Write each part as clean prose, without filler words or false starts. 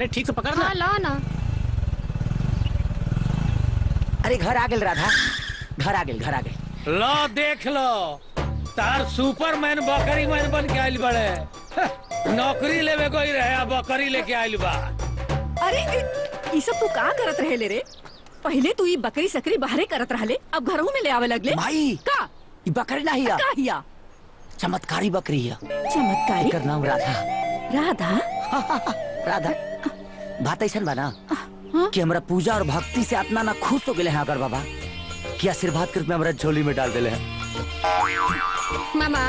अरे ठीक से पकड़ ना। हाँ ला ना। अरे घर आ गेल राधा, घर आ गेल। लो देख लो, तार सुपरमैन बकरी मैन बन के आइल बड़े। नौकरी लेवे कोई रहे, बकरी लेके आइल बा। अरे ये सब तू का करत रहे ले रे? पहले तू ये बकरी सकरी बाहरे करत रहले, अब घरों में ले आवे लगले। भाई का ये बकरी नहीं है, का हिया? चमत्कारी बकरी है। चमत्कारी? एकर नाम राधा। राधा? राधा बात ऐसा बना कि हमरा पूजा और भक्ति से इतना ना खुश हो गए हैं अगर बाबा कि आशीर्वाद करके हमरा झोली में डाल दिले हैं। मामा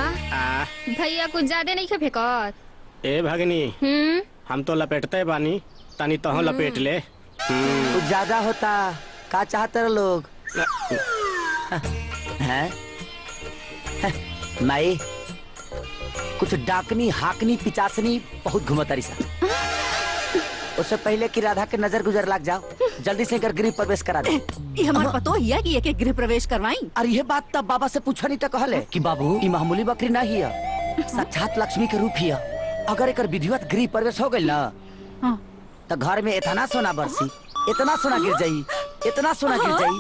भैया कुछ ज्यादा नहीं फेंकत। ए भगनी हम तो लपेटते बानी, तनी तो लपेट ले। कुछ ज्यादा होता का चाहते लोग हैं? माई कुछ डाकनी हाकनी पिचासनी बहुत घुमतारी सा। उससे पहले कि राधा के नजर गुजर लग जाओ, जल्दी से गृह प्रवेश करा दे। ये हमारे पतो हिया कि एक गृह प्रवेश करवाई। अरे ये बात तब बाबा से पूछा नहीं तो कहले कि बाबू ये मामूली बकरी नहीं है, साक्षात लक्ष्मी के रूप ही है। अगर एक विधिवत गृह प्रवेश हो गई ना तो घर में इतना सोना बरसी, इतना सोना गिर जाई, इतना सोना गिर जाई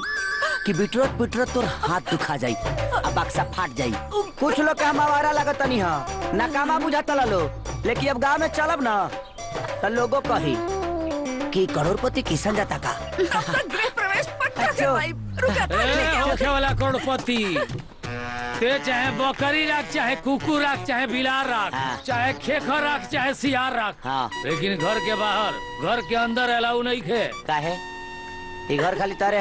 कि बिटरत तोर हाथ दुखा जाई, अब बक्सा फाट जाई। कुछ लोग के हम आवारा लगत नहीं है, नाकामा बुझाता लो, लेकिन अब गांव में चलब ना तो लोगों कही कि करोड़पति किसान जाता का। गृह प्रवेश पक्का करवाई। होखे वाला करोड़पति ते चाहे बकरी रख, चाहे कुकुर रख, चाहे बिलार रख, चाहे खेखर रख, चाहे सियार रख, लेकिन घर के बाहर, घर के अंदर अलाउ नहीं खे। काहे? ये घर खाली तारे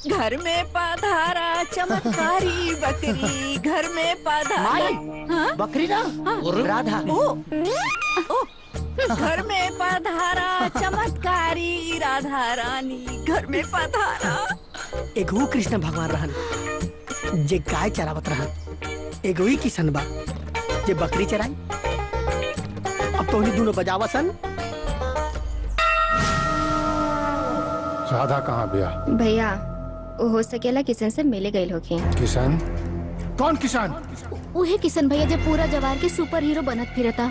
घर में पधारा चमत्कारी बकरी, घर में पधारा बकरी ना राधा। घर में पधारा चमत्कारी राधा रानी, घर में पधारा। एगो कृष्ण भगवान रहन जे गाय चरावत रहन, एगो ही किशन बा जे बकरी चराई। अब तो उन्हीं दोनों बजावा सन। राधा कहाँ बिया? भैया वो हो सकेला किशन से मिले गए होके। किशन? कौन किशन? उहे किशन भैया जो पूरा जवार के सुपर हीरो बनत फिरता।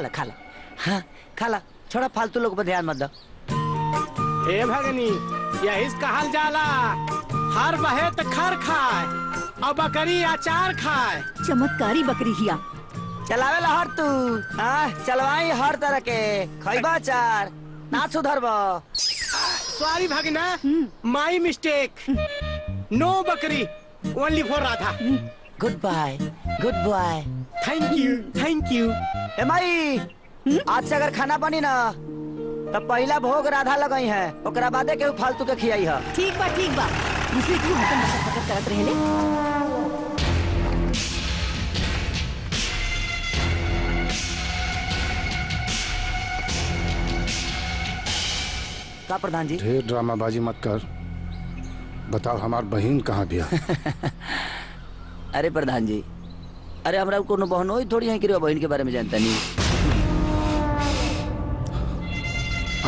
खाला हाँ खाला, छोड़ा फालतू लोग पर ध्यान मत दो। ए भगनी यही कहल जाला, हर बहे तो खर खाए और बकरी अचार खाए। चमत्कारी बकरी हिया। चलावे ला हर तू चलवाई हर तरह के खैबा अचार ना सुधरबो। सॉरी भगना, माई मिस्टेक। नो बकरी, only for Radha. Good bye, good boy. Thank you. ए माई आज से अगर खाना बनी ना तो पहला भोग राधा लगाई है, ओकरा बादे के फालतू के खियाई है। ठीक बा दूसरी तू हमको करत रहे ले। का प्रधान जी? ढेर ड्रामाबाजी मत कर, बताओ हमार बहन कहाँ बिया? अरे प्रधान जी, अरे हमरा कोनो बहन होई थोड़ी है कि बहन के बारे में जानता नहीं।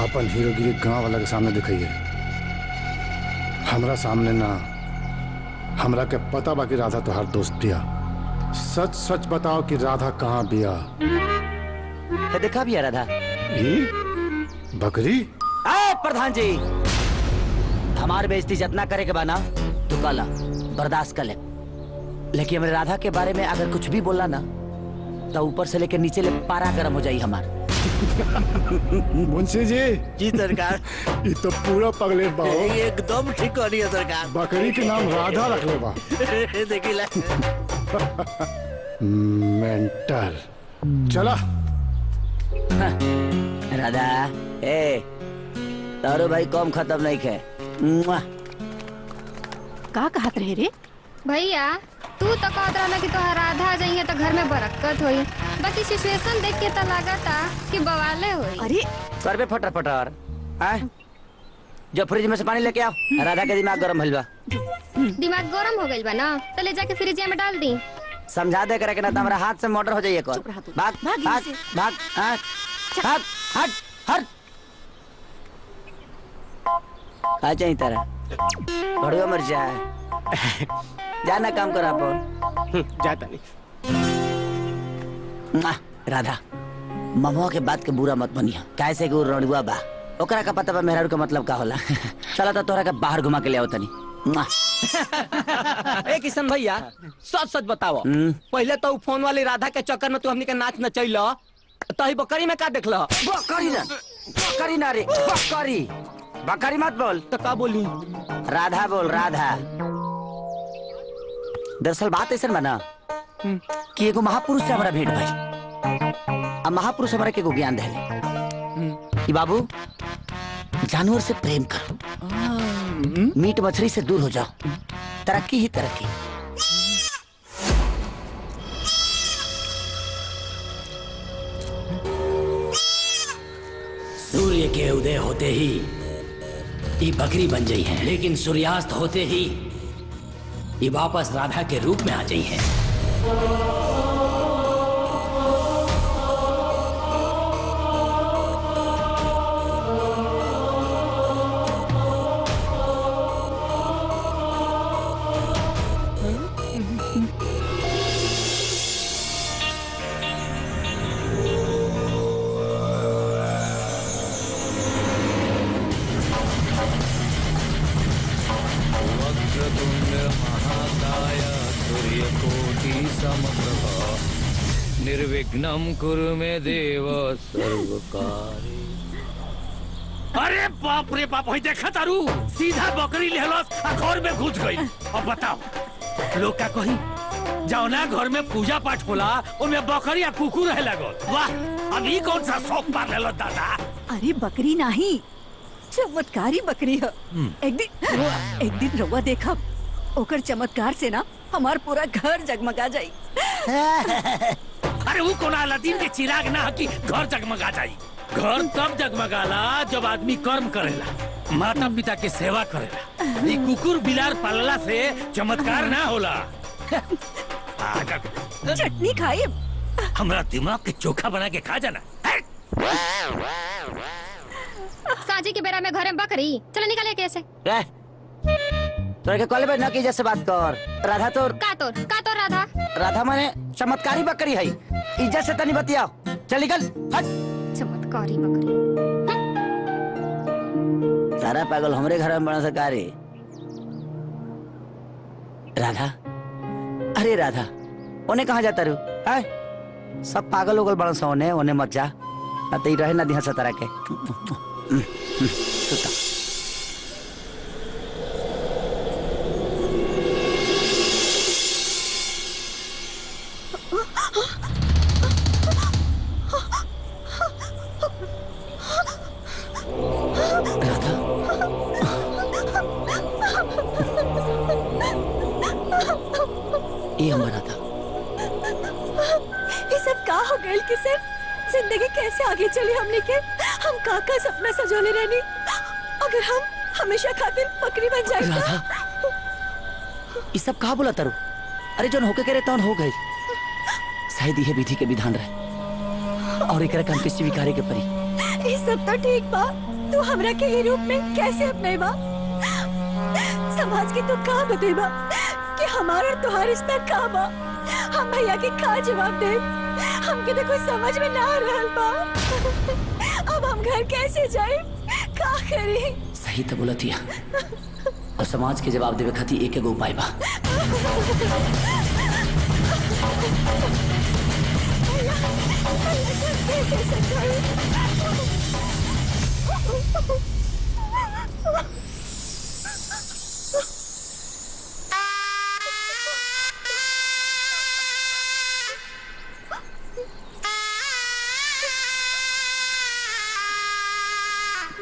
अपन हीरोगिरी गांव वाला के सामने दिखाइए, हमरा सामने ना। हमरा के पता बाकी राधा तो हर दोस्त बिया। सच सच बताओ कि राधा कहाँ बिया? है देखा बिया राधा? बकरी? प्रधान जी हमारे बेइज्जती जितना करे के बाना तो कला बर्दाश्त कर ले, लेकिन हमारे राधा के बारे में अगर कुछ भी बोला ना तो ऊपर से लेकर नीचे ले पारा गर्म हो जाई हमार। मुंशी जी सरकार, ये तो पूरा पगले बा। एकदम ठीक हो रही है सरकार। बकरी के नाम राधा रख ले बा। देखिला मेंटल। चला राधा तारो भाई कम खत्म नहीं खे। का कहत रहे रे? भैया तू तो कहत रहला कि तोहर राधा जाइए तो घर में बरकत होई, बाकी सिचुएशन देख के तो लागता कि बवाले होई। अरे सर पे फटर जो फ्रिज में से पानी लेके आओ, राधा के दिमाग गरम भइल बा। दिमाग गरम हो गइल बा ना, तो ले जाके फ्रिज में डाल दी। समझा दे करे के ना तो हमारा हाथ से मोटर हो जाइए। भाग भाग भाग भाग हट हट हट। आ जाई तारा बड़वा मर जा जाना काम करा अपन जाता नहीं। राधा ममुआ के बात के बुरा मत बनिया कैसे कि रणुआ बा ओकरा का पता बा मेहरारू का मतलब का होला चला तो तोरा के बाहर घुमा के ले आओ तनी ए किशन भैया सच सच बताओ पहले तो फोन वाली राधा के चक्कर में तू हमनी के नाच न चल तही बकरी में का देखल बकरी ना रे बकरी मत बोल तो का बोली राधा बोल राधा दरअसल बात ऐसा बना कि एगो महापुरुष से हमारा भेंट भाई अब महापुरुष हमारा के एगो ज्ञान दे कि बाबू जानवर से प्रेम करो मीट मछली से दूर हो जाओ तरक्की ही तरक्की। सूर्य के उदय होते ही ये बकरी बन गई है, लेकिन सूर्यास्त होते ही ये वापस राधा के रूप में आ गई है। निर्विघ्नं कुरु मे देव सर्वकार्य। अरे बाप रे बाप, देखा तारू सीधा बकरी लेहलस आ घर में घुस गई। अब बताओ लोग का कही जाओ ना घर में पूजा पाठ होला उनमें बकरी आ कुकुर रहे लगल। वाह, अभी कौन सा शौक पार लेलो दादा। अरे बकरी नहीं चमत्कारी बकरी है। एक दिन रउआ देखब ओकर चमत्कार से ना हमार पूरा घर जगमगा जाई। अरे वो कौन अलादीन के चिराग ना कि घर जगमगा जाई। घर तब जगमगाला जब आदमी कर्म करेला, माता पिता के सेवा करेला। ये कुकुर बिलार पालला से चमत्कार ना होला। चटनी खाई हमरा दिमाग के चोखा बना के खा जाना। साजी के बेरा में घर में बकरी चलो निकले कैसे। तोरे के कॉलेज में न की जैसे बात कर। राधा तो का राधा राधा माने चमत्कारी बकरी है। इज्जत से तनी बतियाओ। चल निकल हट। चमत्कारी बकरी सारा पागल हमरे घर में बना सरकारी। राधा, अरे राधा उन्हें कहाँ जाता रू? सब पागल उगल बड़ा सा उन्हें मत जा ना तो रहे ना दिहा सतारा के सुता। ये सब का हो गए किशन? जिंदगी कैसे आगे चली हमने के? हम का सपना सजोले रहनी अगर हम हमेशा खातिर बकरी बन जाए। राधा ये सब कहा बोला तारू? अरे जो होके करे तौन हो गए। शायद यह विधि के विधान रहे और एक काम के स्वीकारे के परी। ये सब तो ठीक बा, तू हमरा के ही रूप में कैसे अपनेबा? समाज के तू का बतेबा कि हमारा तुम्हारा रिश्ता का बा? हम भैया के का जवाब दे? हमके तो कुछ समझ में ना आ रहल बा। अब हम घर कैसे जाए, का करी? सही तो बोला थिया और समाज के जवाब देवे खातिर एक उपाय बा। कैसे